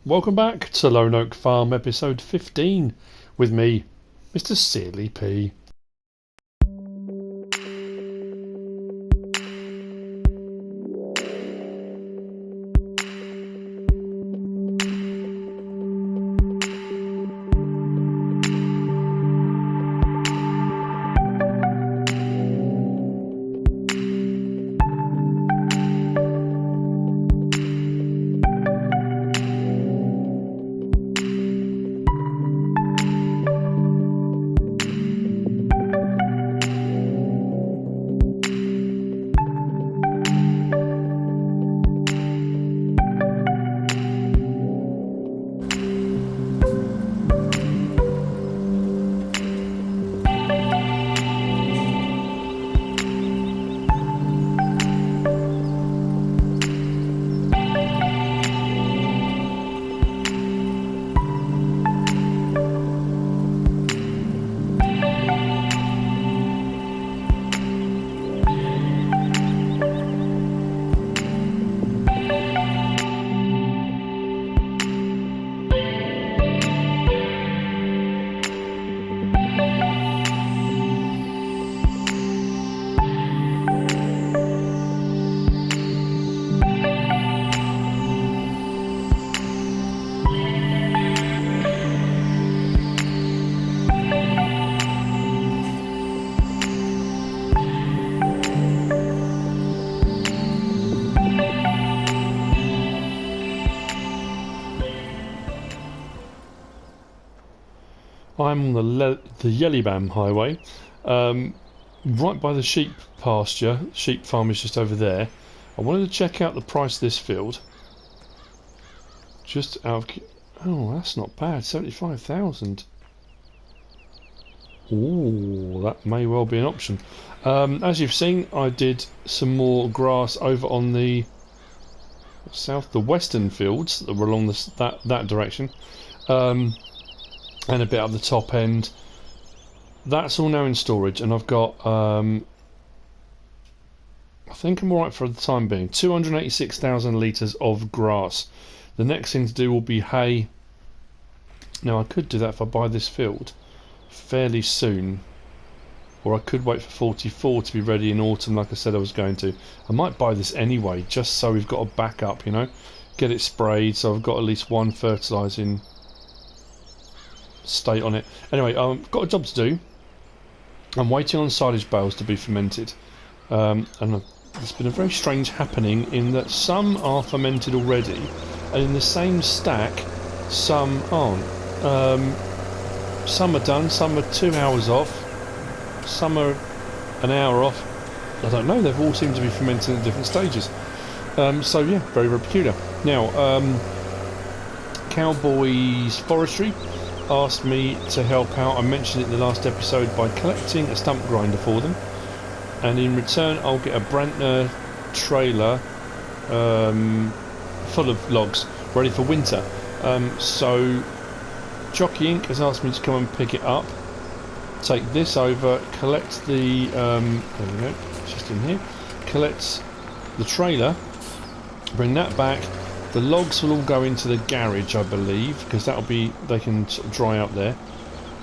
welcome back to Lone Oak Farm episode 15 with me, MrSealyp. I'm on the Yellybam highway, right by the sheep pasture. Sheep farm is just over there. I wanted to check out the price of this field. Just out of... Oh, that's not bad. 75,000. Ooh, that may well be an option. As you've seen, I did some more grass over on the the western fields that were along that direction. And a bit at the top end. That's all now in storage, and I've got I think I'm alright for the time being. 286,000 litres of grass. The next thing to do will be hay. Now I could do that if I buy this field fairly soon, or I could wait for 44 to be ready in autumn like I said I was going to. I might buy this anyway, just so we've got a backup, you know. Get it sprayed so I've got at least one fertilising state on it. Anyway, I've got a job to do. I'm waiting on silage bales to be fermented, and there's been a very strange happening in that some are fermented already, and in the same stack some aren't. Some are done, some are 2 hours off, some are an hour off. I don't know, they've all seemed to be fermenting at different stages. So yeah, very, very peculiar. Now, Cowboys Forestry asked me to help out. I mentioned it in the last episode by collecting a stump grinder for them, and in return I'll get a Brantner trailer full of logs ready for winter. So Jockey Inc. has asked me to come and pick it up, take this over, collect the there we go, it's just in here, collect the trailer, bring that back. The logs will all go into the garage, I believe, because that'll be, they can sort of dry up there,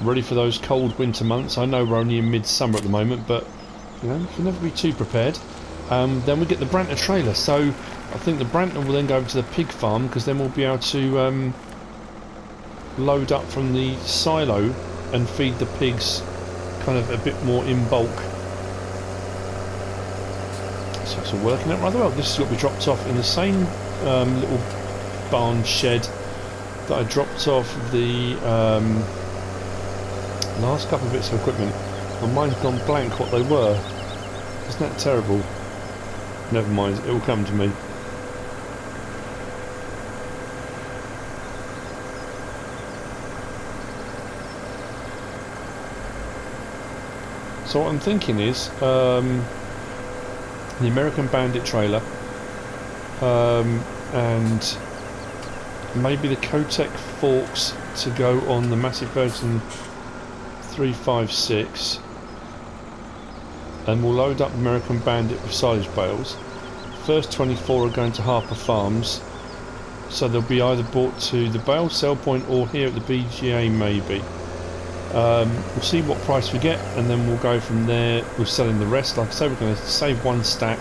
ready for those cold winter months. I know we're only in midsummer at the moment, but you know, you can never be too prepared. Then we get the Brantner trailer, so I think the Brantner will then go over to the pig farm, because then we'll be able to load up from the silo and feed the pigs kind of a bit more in bulk. So it's all working out rather well. This is what we dropped off in the same little barn shed that I dropped off the last couple of bits of equipment. My mind's gone blank what they were. Isn't that terrible? Never mind, it will come to me. So what I'm thinking is the American Bandit trailer, and maybe the Kotech forks to go on the Massive Ferguson 356, and we'll load up American Bandit with silage bales. First 24 are going to Harper Farms, So they'll be either brought to the bale sell point or here at the BGA maybe. We'll see what price we get, and then we'll go from there with selling the rest. Like I say, we're going to save one stack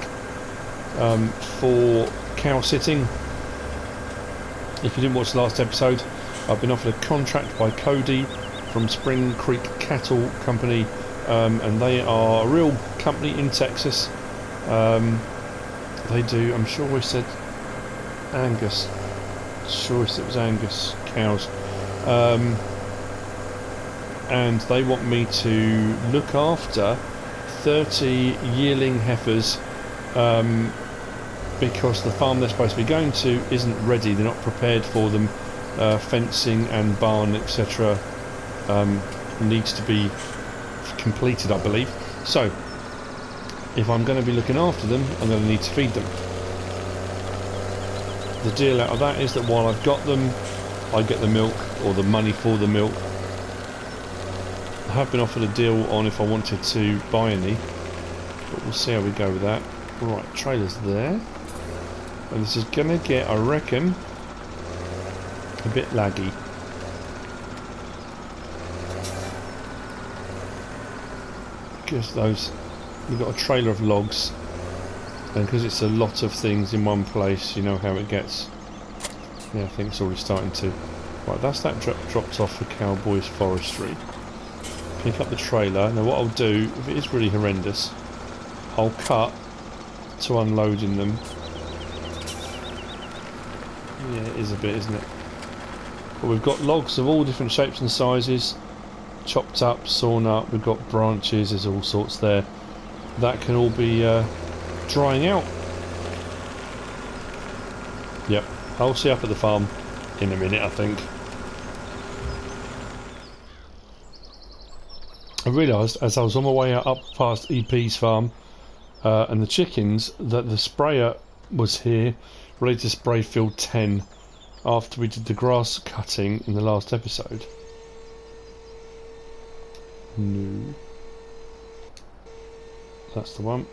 for cow sitting. If you didn't watch the last episode, I've been offered a contract by Cody from Spring Creek Cattle Company, and they are a real company in Texas. They do, I'm sure we said Angus. Sure it was Angus cows. And they want me to look after 30 yearling heifers, because the farm they're supposed to be going to isn't ready. They're not prepared for them. Fencing and barn, etc. Needs to be completed, I believe. So if I'm going to be looking after them, I'm going to need to feed them. The deal out of that is that while I've got them, I get the milk, or the money for the milk. I have been offered a deal on if I wanted to buy any, but we'll see how we go with that. Right, trailer's there. And this is going to get, I reckon, a bit laggy. Because you've got a trailer of logs, and because it's a lot of things in one place, you know how it gets. Yeah, I think it's already starting to. Right, that's that dropped off for Cowboys Forestry. Pick up the trailer. Now what I'll do, if it is really horrendous, I'll cut to unloading them. Yeah, it is a bit, isn't it? But we've got logs of all different shapes and sizes, chopped up, sawn up. We've got branches, there's all sorts there. That can all be drying out. Yep, I'll see you up at the farm in a minute, I think. I realised as I was on my way up past EP's farm and the chickens that the sprayer was here ready to spray field 10 after we did the grass cutting in the last episode. No. That's the one.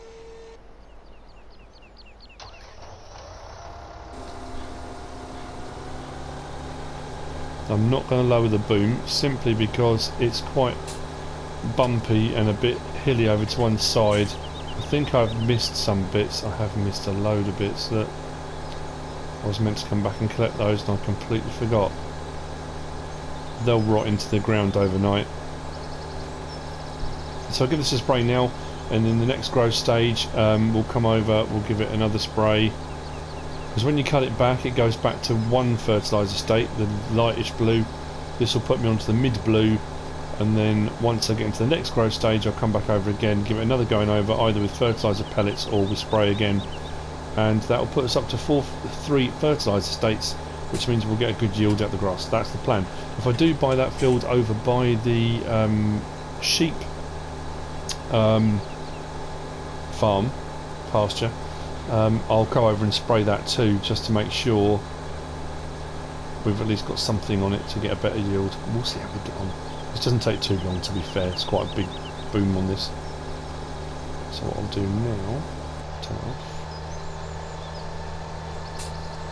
I'm not going to lower the boom simply because it's quite bumpy and a bit hilly over to one side. I think I've missed some bits. I have missed a load of bits that I was meant to come back and collect those and I completely forgot. They'll rot into the ground overnight. So I'll give this a spray now, and in the next growth stage we'll come over, we'll give it another spray, because when you cut it back it goes back to one fertiliser state, the lightish blue. This will put me onto the mid blue, and then once I get into the next growth stage I'll come back over again, give it another going over either with fertiliser pellets or with spray again, and that will put us up to 3 fertiliser states, which means we'll get a good yield out the grass. That's the plan. If I do buy that field over by the sheep farm pasture, I'll go over and spray that too, just to make sure we've at least got something on it to get a better yield. We'll see how we get on. This doesn't take too long, to be fair. It's quite a big boom on this. So what I'll do now, turn it off.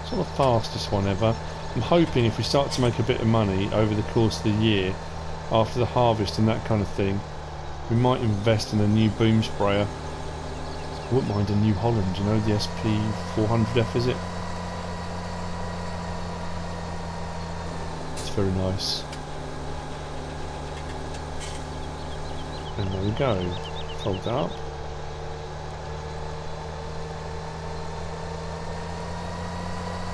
It's not the fastest one ever. I'm hoping if we start to make a bit of money over the course of the year, after the harvest and that kind of thing, we might invest in a new boom sprayer. I wouldn't mind a New Holland, you know, the SP400F, is it? It's very nice. And there we go. Fold that up.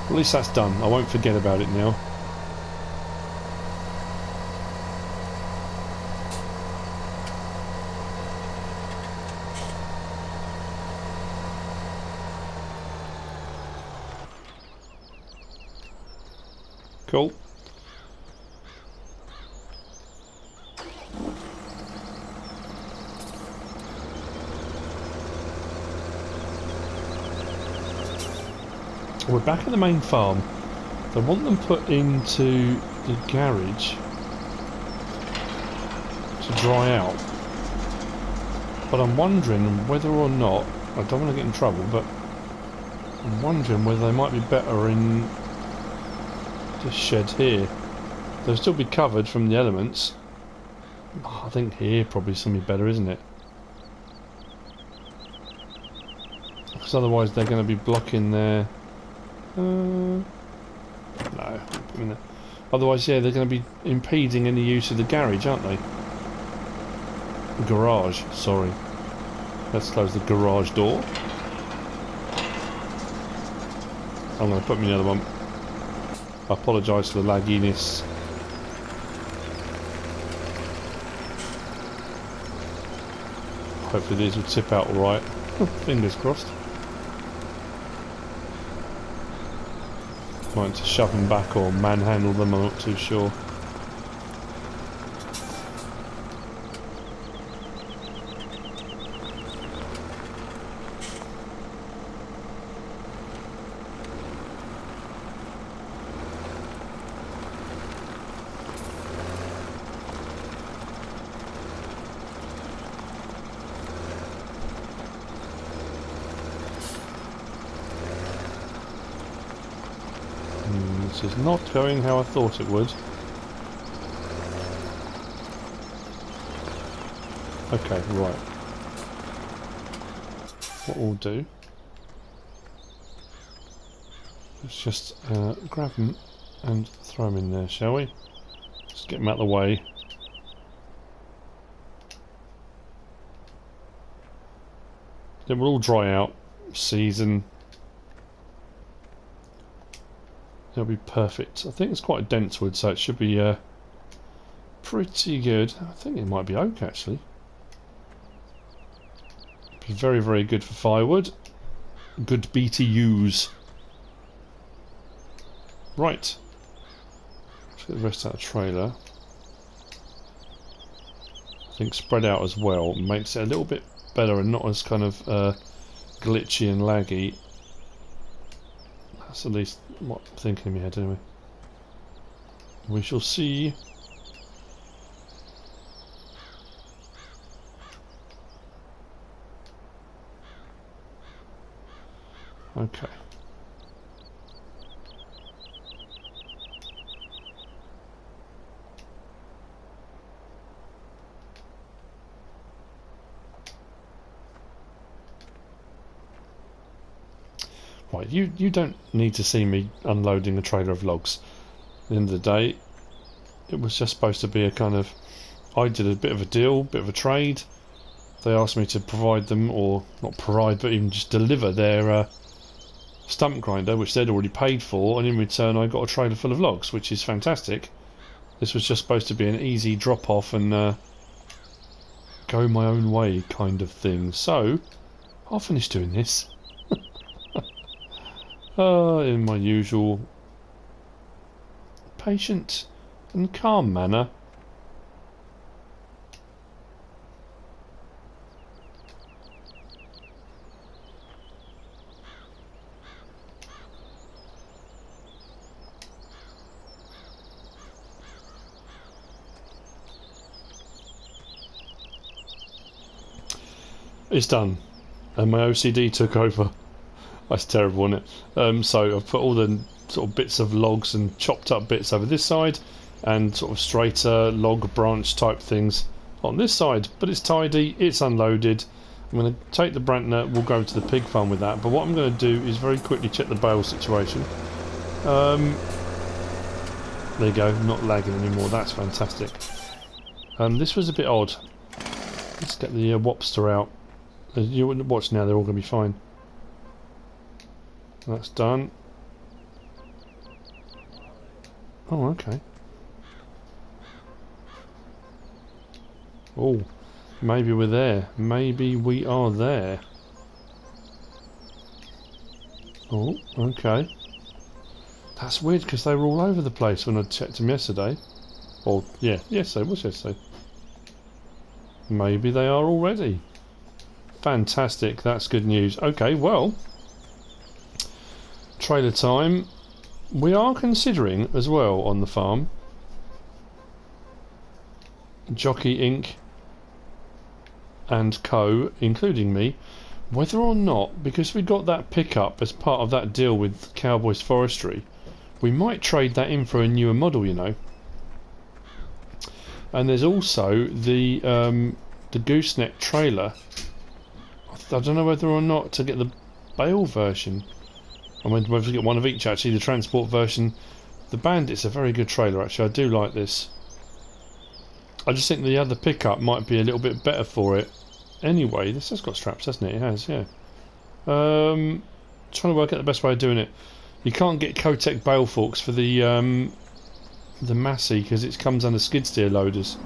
At least that's done. I won't forget about it now. Cool. We're back at the main farm. I want them put into the garage to dry out. But I'm wondering whether or not, I don't want to get in trouble, but I'm wondering whether they might be better in this shed here. They'll still be covered from the elements. Oh, I think here probably something better, isn't it? Because otherwise they're going to be blocking their... no, put them in there. Otherwise, yeah, they're going to be impeding any use of the garage, aren't they? Garage, sorry. Let's close the garage door. I'm going to put me the other one. I apologise for the lagginess. Hopefully these will tip out alright. Fingers crossed. Might to shove them back or manhandle them, I'm not too sure. This is not going how I thought it would. Okay, right. What we'll do... let's just grab them and throw them in there, shall we? Just get them out of the way. Then we'll all dry out, season. It'll be perfect. I think it's quite a dense wood, so it should be pretty good. I think it might be oak, actually. Be very, very good for firewood. Good BTUs. Right. Let's get the rest out of the trailer. I think spread out as well makes it a little bit better and not as kind of glitchy and laggy. That's at least what I'm thinking in my head anyway. We shall see. Okay. Right, you don't need to see me unloading a trailer of logs. At the end of the day, it was just supposed to be a kind of... I did a bit of a deal, bit of a trade. They asked me to provide them, or not provide, but even just deliver their stump grinder, which they'd already paid for, and in return I got a trailer full of logs, which is fantastic. This was just supposed to be an easy drop off and go my own way kind of thing. So, I'll finish doing this. In my usual patient and calm manner. It's done, and my OCD took over. That's terrible, isn't it? So I've put all the sort of bits of logs and chopped up bits over this side, and sort of straighter log branch type things on this side. But it's tidy, it's unloaded. I'm going to take the Brantner, we'll go to the pig farm with that. But what I'm going to do is very quickly check the bale situation. There you go, not lagging anymore, that's fantastic. This was a bit odd. Let's get the Wopster out. You watch now, they're all going to be fine. That's done. Oh, okay. Oh, maybe we're there. Maybe we are there. Oh, okay. That's weird because they were all over the place when I checked them yesterday. Or, yeah, yesterday, it was yesterday. Maybe they are already. Fantastic, that's good news. Okay, well, trailer time. We are considering as well on the farm, Jockey Inc. and Co, including me, whether or not, because we got that pickup as part of that deal with Cowboys Forestry, We might trade that in for a newer model, you know. And there's also the gooseneck trailer. I don't know whether or not to get the bale version. I mean, whether to get one of each actually. The transport version. The Bandit's a very good trailer actually. I do like this. I just think the other pickup might be a little bit better for it. Anyway, this has got straps, hasn't it? It has, yeah. Trying to work out the best way of doing it. You can't get Kotec bale forks for the Massey because it comes under skid steer loaders,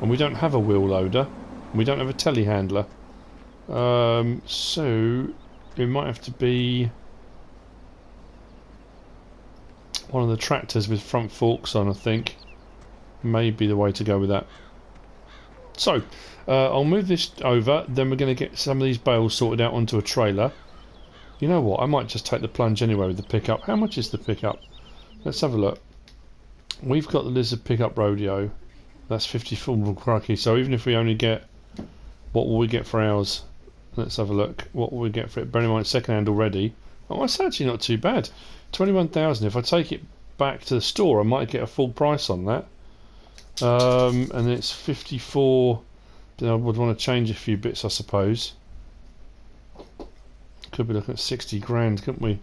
and we don't have a wheel loader. We don't have a telehandler. So it might have to be one of the tractors with front forks on, I think. Maybe the way to go with that. So I'll move this over, then we're going to get some of these bales sorted out onto a trailer. You know what, I might just take the plunge anyway with the pickup. How much is the pickup? Let's have a look. We've got the Lizard pickup rodeo. That's 54 crikey. So even if we only get, what will we get for ours? Let's have a look. What will we get for it? Bearing in mind it's second hand already. Oh, that's actually not too bad. 21,000. If I take it back to the store, I might get a full price on that. And it's 54. Then I would want to change a few bits, I suppose. Could be looking at 60 grand, couldn't we?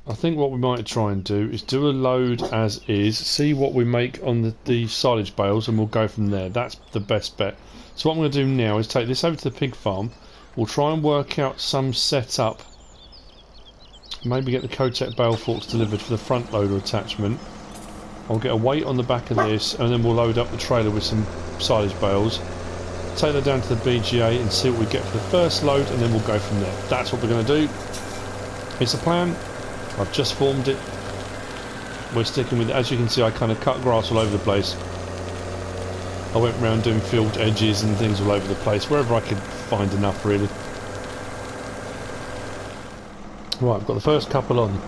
I think what we might try and do is do a load as is, see what we make on the silage bales, and we'll go from there. That's the best bet. So what I'm going to do now is take this over to the pig farm. We'll try and work out some setup. Maybe get the Kotec bale forks delivered for the front loader attachment. I'll get a weight on the back of this, and then we'll load up the trailer with some silage bales. Take that down to the BGA and see what we get for the first load, and then we'll go from there. That's what we're going to do. It's a plan. I've just formed it. We're sticking with it. As you can see, I kind of cut grass all over the place. I went around doing field edges and things all over the place, wherever I could find enough, really. Right, I've got the first couple on.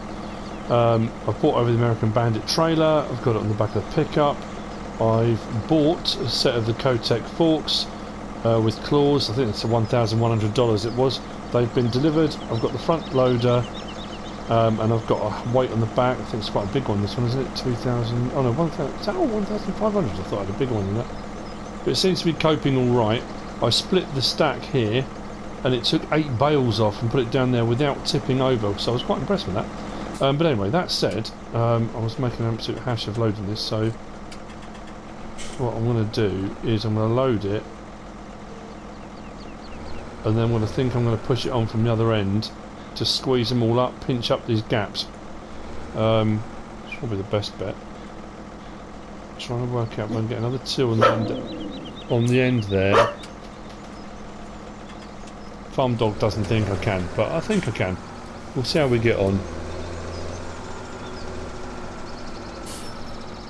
I've brought over the American Bandit trailer. I've got it on the back of the pickup. I've bought a set of the Kotec forks with claws. I think it's $1,100 it was. They've been delivered. I've got the front loader. And I've got a weight on the back. I think it's quite a big one, this one, isn't it? 2,000... Oh no, 1,000... Is that all 1,500? I thought I had a bigger one than that. But it seems to be coping alright. I split the stack here, and it took 8 bales off and put it down there without tipping over, so I was quite impressed with that. But anyway, that said, I was making an absolute hash of loading this, so what I'm going to do is I'm going to load it, and then I'm going to push it on from the other end to squeeze them all up, pinch up these gaps. It's probably the best bet. Trying to work out if I can get another 2 on the end there. Farm dog doesn't think I can, but I think I can. We'll see how we get on.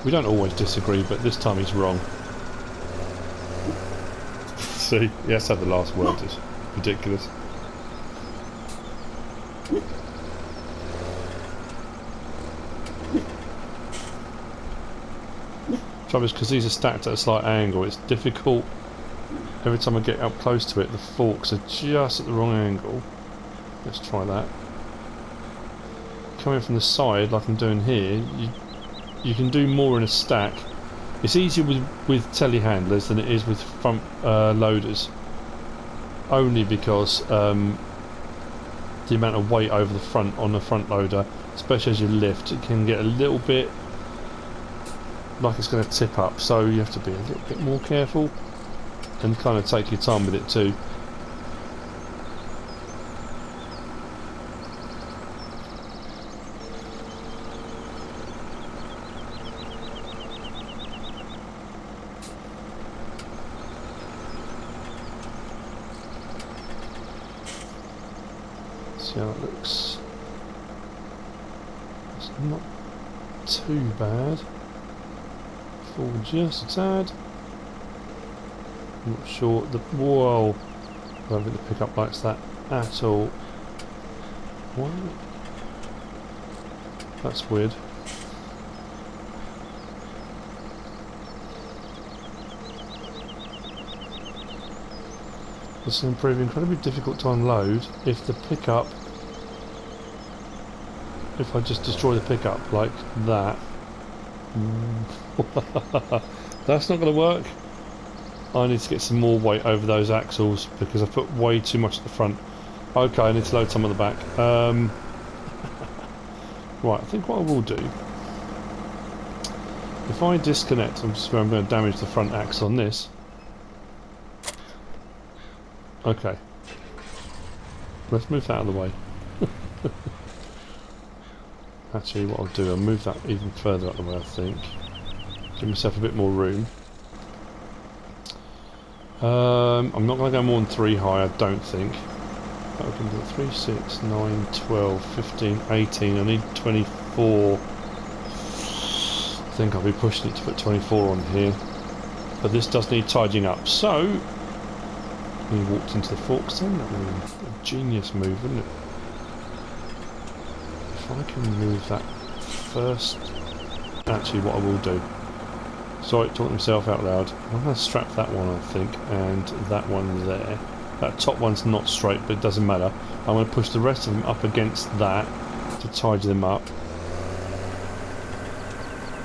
We don't always disagree, but this time he's wrong. See, he has to have the last word. It's ridiculous. Trouble is, because these are stacked at a slight angle, it's difficult. Every time I get up close to it, the forks are just at the wrong angle. Let's try that. Coming from the side, like I'm doing here, you can do more in a stack. It's easier with telehandlers than it is with front loaders. Only because the amount of weight over the front on the front loader, especially as you lift, it can get a little bit like it's going to tip up, so you have to be a little bit more careful and kind of take your time with it too. See how it looks. It's not too bad. Forward just a tad. I'm not sure. Whoa! I don't think the pickup likes that at all. What? That's weird. This is going to prove incredibly difficult to unload if the pickup if I just destroy the pickup like that. That's not going to work. I need to get some more weight over those axles because I put way too much at the front. Okay, I need to load some on the back. Right, I think what I will do, if I disconnect, I'm going to damage the front axle on this. Okay. Let's move that out of the way. Actually, what I'll do, I'll move that even further out of the way, I think. Give myself a bit more room. I'm not going to go more than 3 high, I don't think. But we can do 3, 6, 9, 12, 15, 18. I need 24. I think I'll be pushing it to put 24 on here. But this does need tidying up. So, we walked into the forks then. That would be a genius move, wouldn't it? If I can move that first. Actually, what I will do. Sorry, talking to myself out loud. I'm going to strap that one, I think, and that one there. That top one's not straight, but it doesn't matter. I'm going to push the rest of them up against that to tidy them up.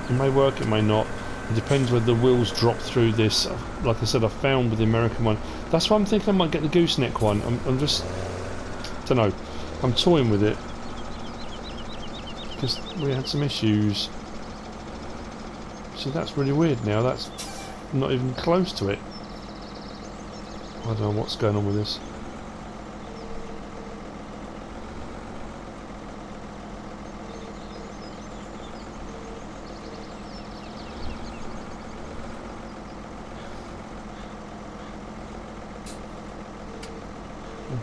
It may work, it may not. It depends whether the wheels drop through this. Like I said, I found with the American one. That's why I'm thinking I might get the gooseneck one. I'm just... don't know. I'm toying with it. Because we had some issues. See, that's really weird now. That's not even close to it. I don't know what's going on with this.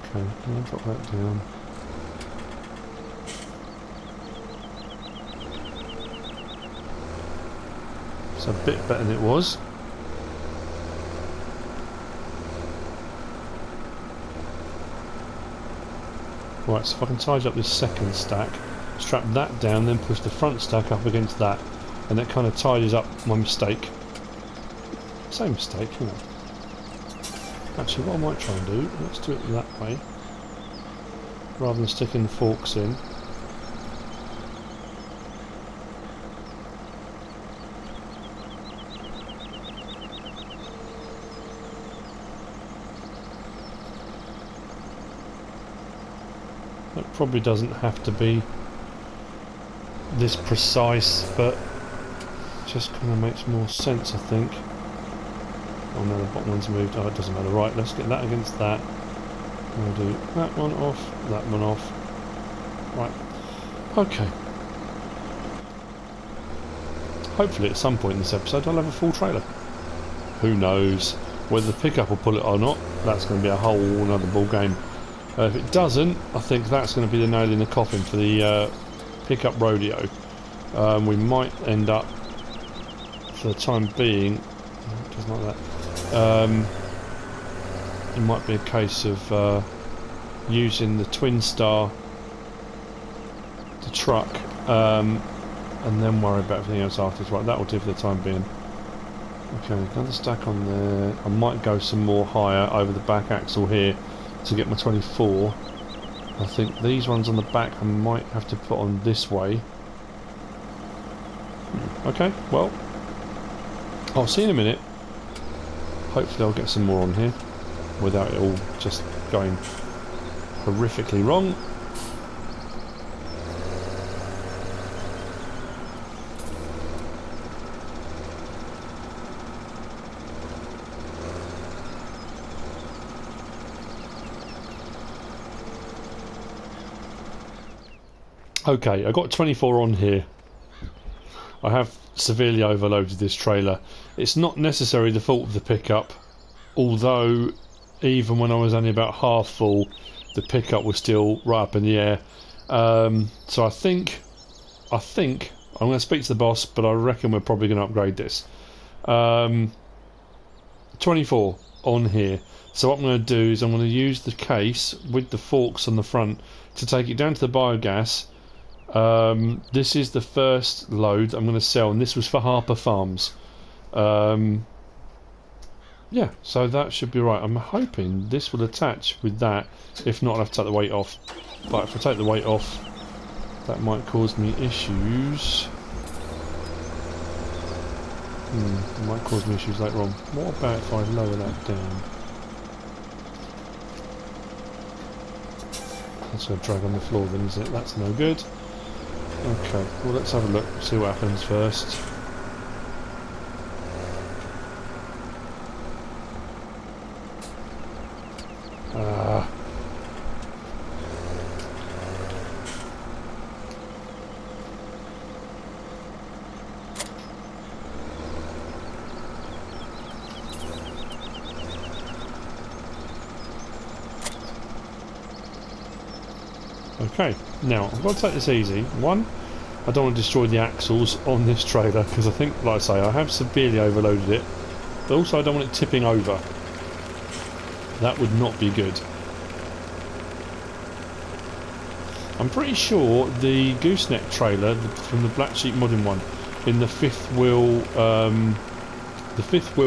Okay, I'll drop that down. It's a bit better than it was. Right, so if I can tidy up this second stack, strap that down, then push the front stack up against that, and that kind of tidies up my mistake. Same mistake, isn't it? Actually, what I might try and do, let's do it that way, rather than sticking the forks in. It probably doesn't have to be this precise, but it just kind of makes more sense, I think. Oh no, the bottom one's moved. Oh, it doesn't matter. Right, let's get that against that. We'll do that one off, that one off. Right. Okay. Hopefully at some point in this episode I'll have a full trailer. Who knows? Whether the pickup will pull it or not, that's going to be a whole another ball game. If it doesn't, I think that's going to be the nail in the coffin for the pickup rodeo. We might end up, for the time being, just like that. It might be a case of using the Twin Star, the truck, and then worry about everything else afterwards. Right, that will do for the time being. Okay, another stack on there. I might go some more higher over the back axle here to get my 24. I think these ones on the back I might have to put on this way. Okay, well, I'll see you in a minute. Hopefully I'll get some more on here without it all just going horrifically wrong. Okay, I got 24 on here. I have severely overloaded this trailer. It's not necessarily the fault of the pickup, although even when I was only about half full, the pickup was still right up in the air. So I think I'm going to speak to the boss, but I reckon we're probably going to upgrade this. 24 on here. So what I'm going to do is I'm going to use the case with the forks on the front to take it down to the biogas. This is the first load I'm going to sell, and this was for Harper Farms. Yeah, so that should be right. I'm hoping this will attach with that. If not, I'll have to take the weight off. But if I take the weight off, That might cause me issues. It might cause me issues later on. What about if I lower that down? That's going to drag on the floor then, is it? That's no good. Okay, well let's have a look, see what happens first. Okay, now I've got to take this easy. One, I don't want to destroy the axles on this trailer because I think, like I say, I have severely overloaded it, but also I don't want it tipping over. That would not be good. I'm pretty sure the gooseneck trailer from the Black Sheep modding one in the fifth wheel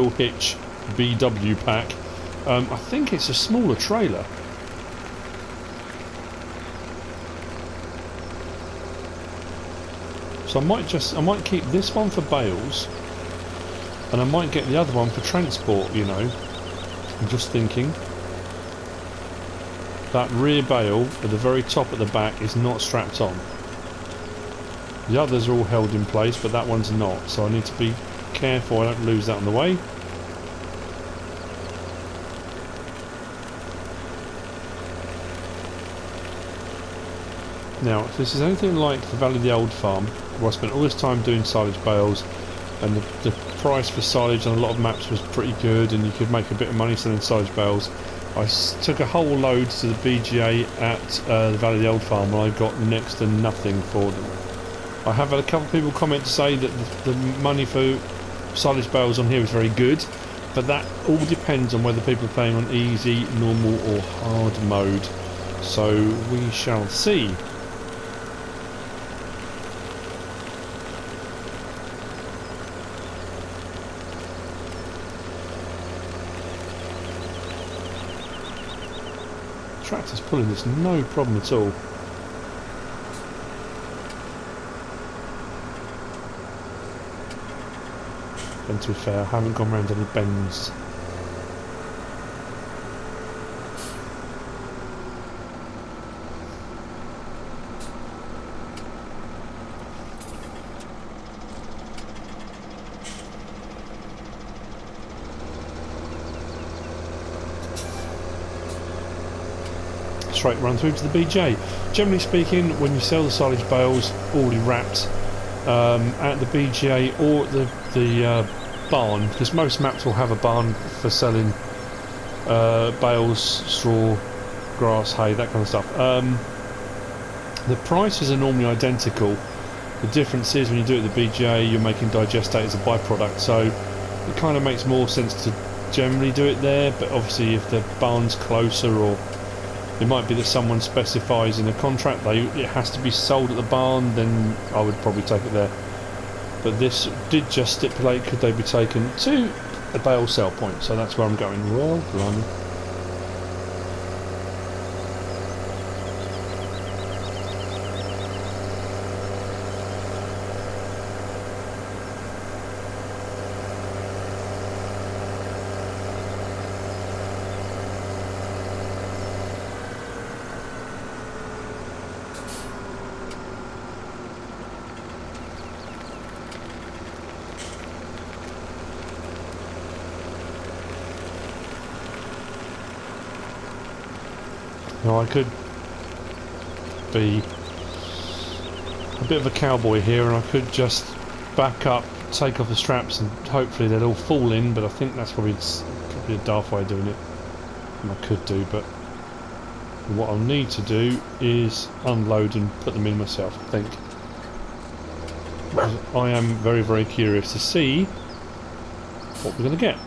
hitch BW pack, I think it's a smaller trailer. So I might keep this one for bales, and I might get the other one for transport, you know. I'm just thinking. That rear bale at the very top at the back is not strapped on. The others are all held in place, but that one's not, so I need to be careful I don't lose that on the way. Now, if this is anything like the Valley of the Old Farm, where I spent all this time doing silage bales, and the price for silage on a lot of maps was pretty good, and you could make a bit of money selling silage bales, I took a whole load to the BGA at the Valley of the Old Farm, and I got next to nothing for them. I have had a couple of people comment to say that the money for silage bales on here is very good, but that all depends on whether people are playing on easy, normal or hard mode, so we shall see. Tractor's pulling this no problem at all. And to be fair, I haven't gone round any bends. Straight run through to the BJ. Generally speaking, when you sell the silage bales already wrapped at the BGA or the barn, because most maps will have a barn for selling bales, straw, grass, hay, that kind of stuff. The prices are normally identical. The difference is when you do it at the BGA, you're making digestate as a byproduct, so it kind of makes more sense to generally do it there, but obviously if the barn's closer, or it might be that someone specifies in a contract it has to be sold at the barn, then I would probably take it there. But this did just stipulate could they be taken to a bale sell point, so that's where I'm going. Well, blimey. Now I could be a bit of a cowboy here, and I could just back up, take off the straps, and hopefully they'll all fall in, but I think that's probably a daft way of doing it. And I could do, but what I'll need to do is unload and put them in myself, I think. Because I am very, very curious to see what we're going to get.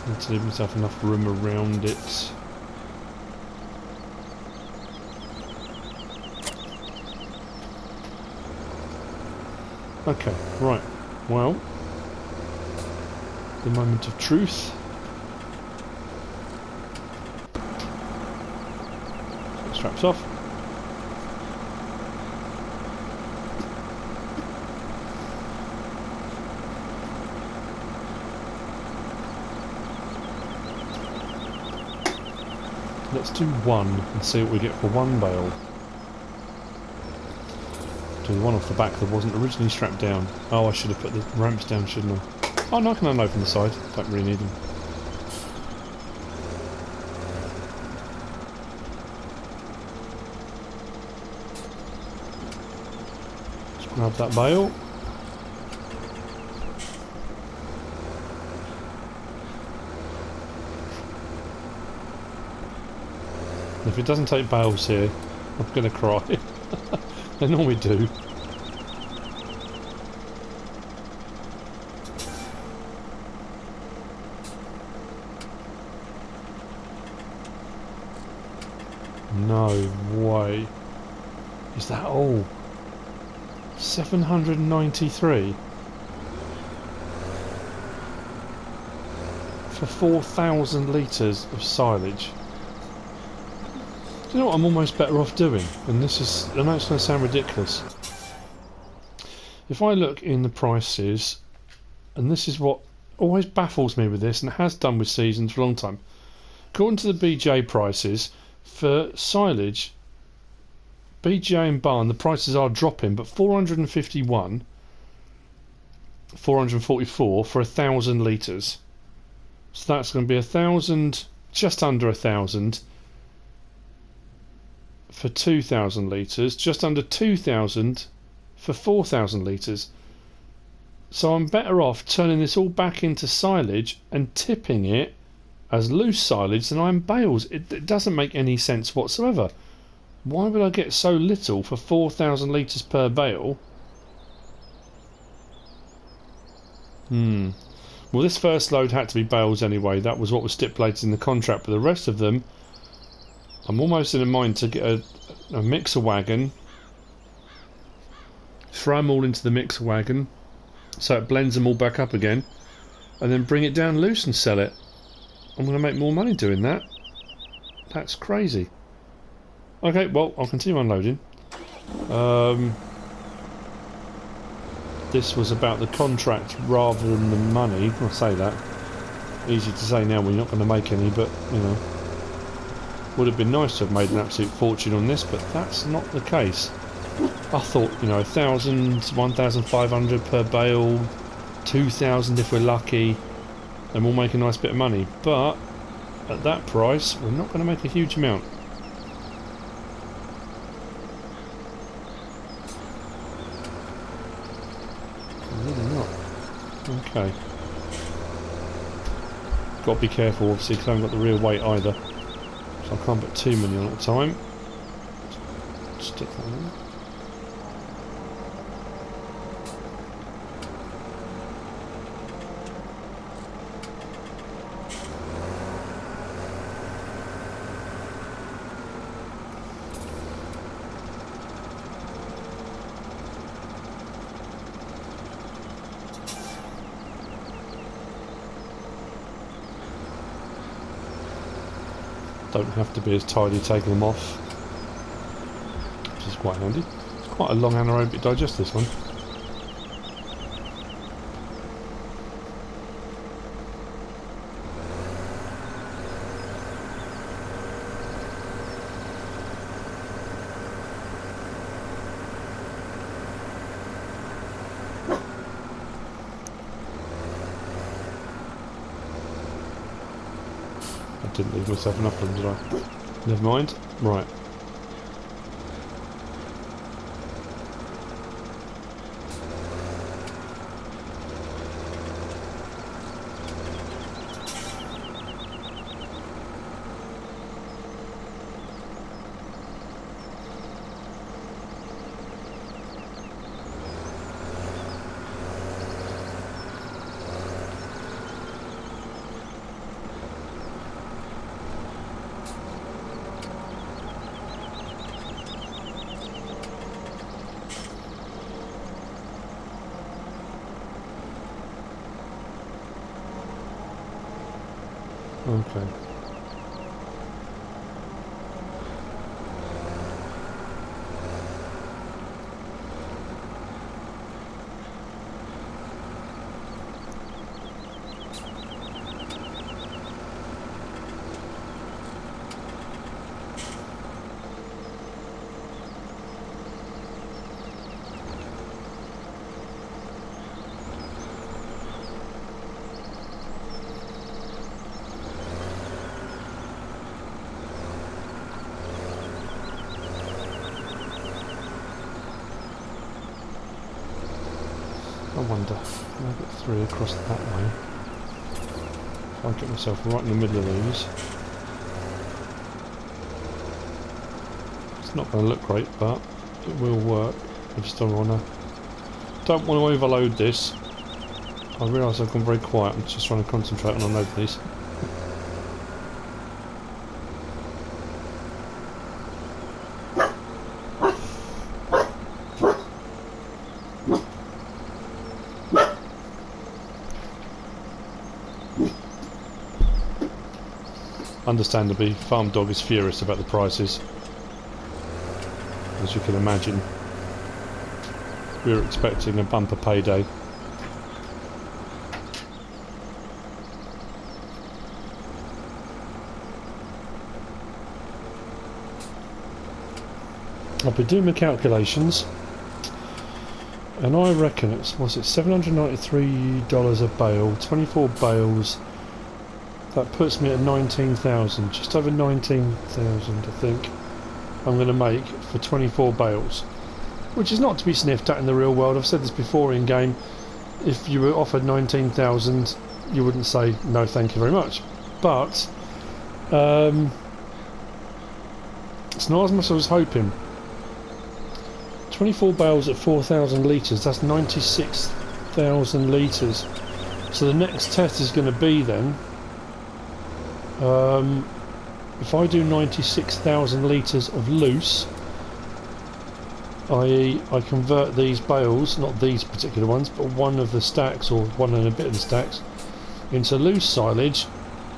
Need to leave myself enough room around it. Okay, right. Well, the moment of truth. Straps off. Let's do one and see what we get for one bale. Do the one off the back that wasn't originally strapped down. Oh, I should have put the ramps down, shouldn't I? Oh no, I can unload from the side. Don't really need them. Just grab that bale. If it doesn't take bales here, I'm going to cry. They normally do. No way. Is that all? 793? For 4,000 litres of silage. Do you know what I'm almost better off doing? And this is, I know it's going to sound ridiculous. If I look in the prices, and this is what always baffles me with this, and it has done with seasons for a long time. According to the BJ prices, for silage, BJ and barn, the prices are dropping, but 451, 444 for 1,000 litres. So that's going to be 1,000, just under 1,000. For 2,000 litres, just under 2,000 for 4,000 litres. So I'm better off turning this all back into silage and tipping it as loose silage than I am bales. It doesn't make any sense whatsoever. Why would I get so little for 4,000 litres per bale? Well, this first load had to be bales anyway. That was what was stipulated in the contract, but the rest of them I'm almost in a mind to get a mixer wagon, throw them all into the mixer wagon so it blends them all back up again, and then bring it down loose and sell it. I'm going to make more money doing that. That's crazy. Okay, well, I'll continue unloading. This was about the contract rather than the money. I'll say that. Easy to say now when you're not going to make any, but, you know. Would have been nice to have made an absolute fortune on this, but that's not the case. I thought, you know, 1,000, 1,500 per bale, 2,000 if we're lucky, and we'll make a nice bit of money. But at that price, we're not going to make a huge amount. Really not. Okay. Got to be careful, obviously, because I haven't got the real weight either. So I can't put too many on at a time. Stick that in. Don't have to be as tidy taking them off, which is quite handy. It's quite a long anaerobic digest, this one. Didn't leave myself enough of them, did I? Never mind. Right. Okay. wonder, can I get 3 across that way? If I get myself right in the middle of these. It's not going to look great, but it will work. I just don't want to overload this. I realise I've gone very quiet. I'm just trying to concentrate on unloading these. Understandably, Farm Dog is furious about the prices. As you can imagine, we were expecting a bumper payday. I've been doing my calculations, and I reckon it's, was it $793 a bale, 24 bales. That puts me at 19,000, just over 19,000 I think I'm going to make for 24 bales, which is not to be sniffed at in the real world. I've said this before in game. If you were offered 19,000, you wouldn't say no thank you very much, but it's not as much as I was hoping. 24 bales at 4,000 litres, that's 96,000 litres. So the next test is going to be then, if I do 96,000 litres of loose, i.e. I convert these bales, not these particular ones, but one of the stacks, or one and a bit of the stacks, into loose silage,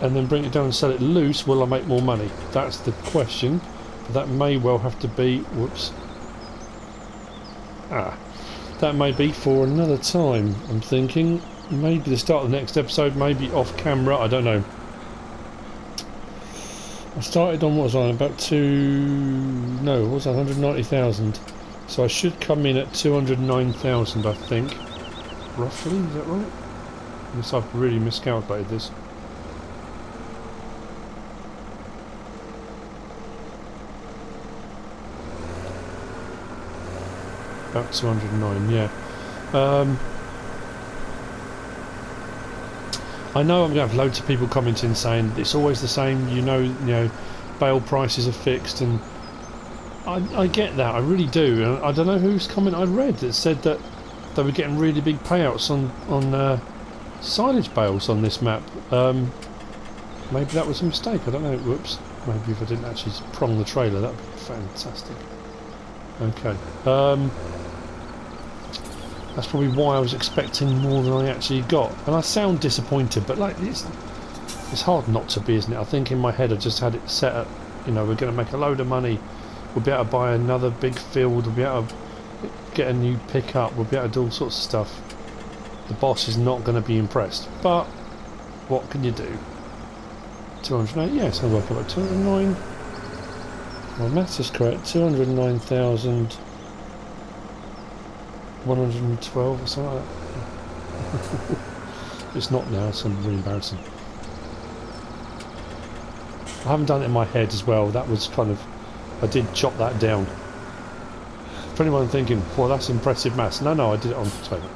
and then bring it down and sell it loose, will I make more money? That's the question. But that may well have to be, whoops, that may be for another time. I'm thinking maybe the start of the next episode, maybe off camera, I don't know. I started on, what was I, about what was I, 190,000. So I should come in at 209,000, I think. Roughly, is that right? Unless I've really miscalculated this. About 209, yeah. I know I'm going to have loads of people commenting saying it's always the same, you know, bale prices are fixed, and I get that, I really do. And I don't know whose comment I read that said that they were getting really big payouts on silage bales on this map. Maybe that was a mistake, I don't know. Whoops. Maybe if I didn't actually prong the trailer, that would be fantastic. Okay. That's probably why I was expecting more than I actually got. And I sound disappointed, but like it's hard not to be, isn't it? I think in my head I just had it set at, you know, we're going to make a load of money. We'll be able to buy another big field. We'll be able to get a new pickup. We'll be able to do all sorts of stuff. The boss is not going to be impressed. But what can you do? 208, yes, I work about 209. My maths is correct. 209,112 or something like that. It's not now, it's really embarrassing. I haven't done it in my head as well. That was kind of, I did chop that down. For anyone thinking, well, that's impressive maths. No, I did it on paper.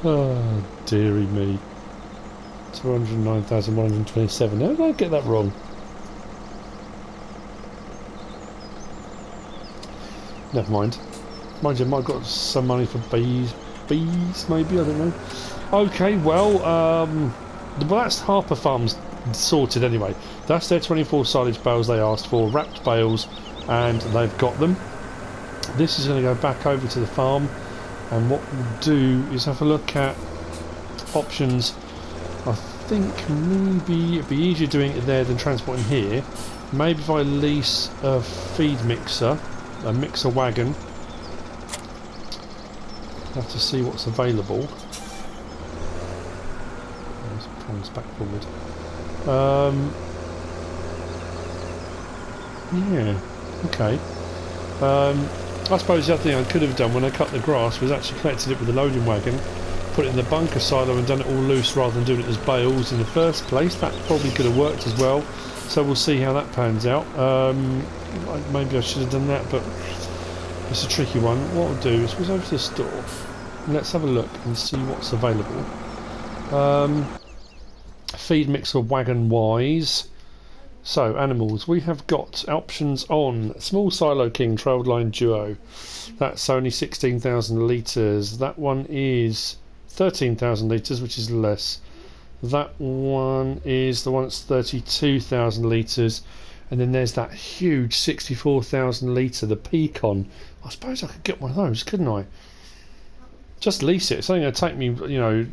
Oh, dearie me. 209,127. How did I get that wrong? Never mind. Mind you, I might have got some money for bees maybe, I don't know. Okay, well, that's Harper Farms sorted anyway. That's their 24 silage bales they asked for, wrapped bales, and they've got them. This is going to go back over to the farm, and what we'll do is have a look at options. I think maybe it'd be easier doing it there than transporting here. Maybe if I lease a feed mixer, a mixer wagon. Have to see what's available. Prongs back forward. Yeah, okay. I suppose the other thing I could have done when I cut the grass was actually collected it with the loading wagon, put it in the bunker silo and done it all loose rather than doing it as bales in the first place. That probably could have worked as well. So we'll see how that pans out. Maybe I should have done that, but it's a tricky one. What I'll do is go over to the store. Let's have a look and see what's available. Feed mixer wagon wise. So animals, we have got options on small silo king trailed line duo. That's only 16,000 litres. That one is 13,000 litres, which is less. That one is the one that's 32,000 litres, and then there's that huge 64,000 litre, the Pecan. I suppose I could get one of those, couldn't I? Just lease it. It's only going to take me, you know,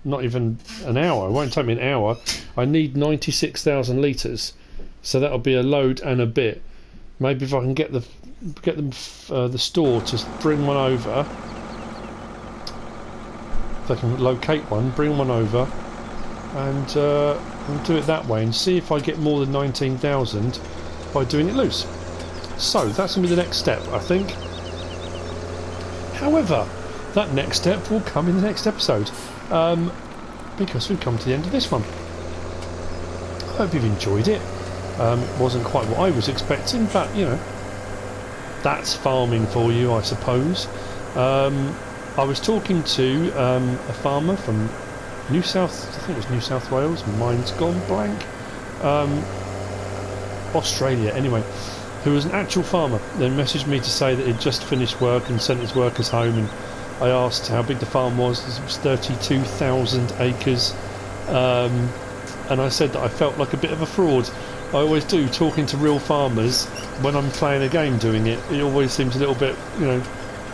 not even an hour. It won't take me an hour. I need 96,000 litres, so that'll be a load and a bit. Maybe if I can get the store to bring one over, if I can locate one, bring one over, and we'll do it that way and see if I get more than 19,000 by doing it loose. So that's going to be the next step, I think. However, that next step will come in the next episode, because we've come to the end of this one. I hope you've enjoyed it. It wasn't quite what I was expecting, but you know, that's farming for you, I suppose. I was talking to a farmer from I think it was New South Wales, mine's gone blank, Australia anyway, who was an actual farmer. Then messaged me to say that he'd just finished work and sent his workers home, and I asked how big the farm was. It was 32,000 acres, and I said that I felt like a bit of a fraud. I always do, talking to real farmers when I'm playing a game doing it. It always seems a little bit, you know,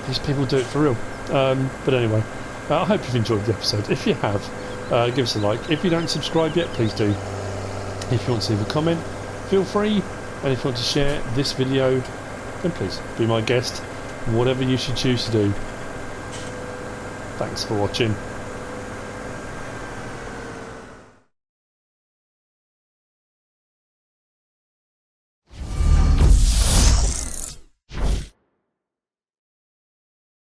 these people do it for real. But anyway, I hope you've enjoyed the episode. If you have, give us a like. If you don't subscribe yet, please do. If you want to leave a comment, feel free. And if you want to share this video, then please be my guest. Whatever you should choose to do. Thanks for watching.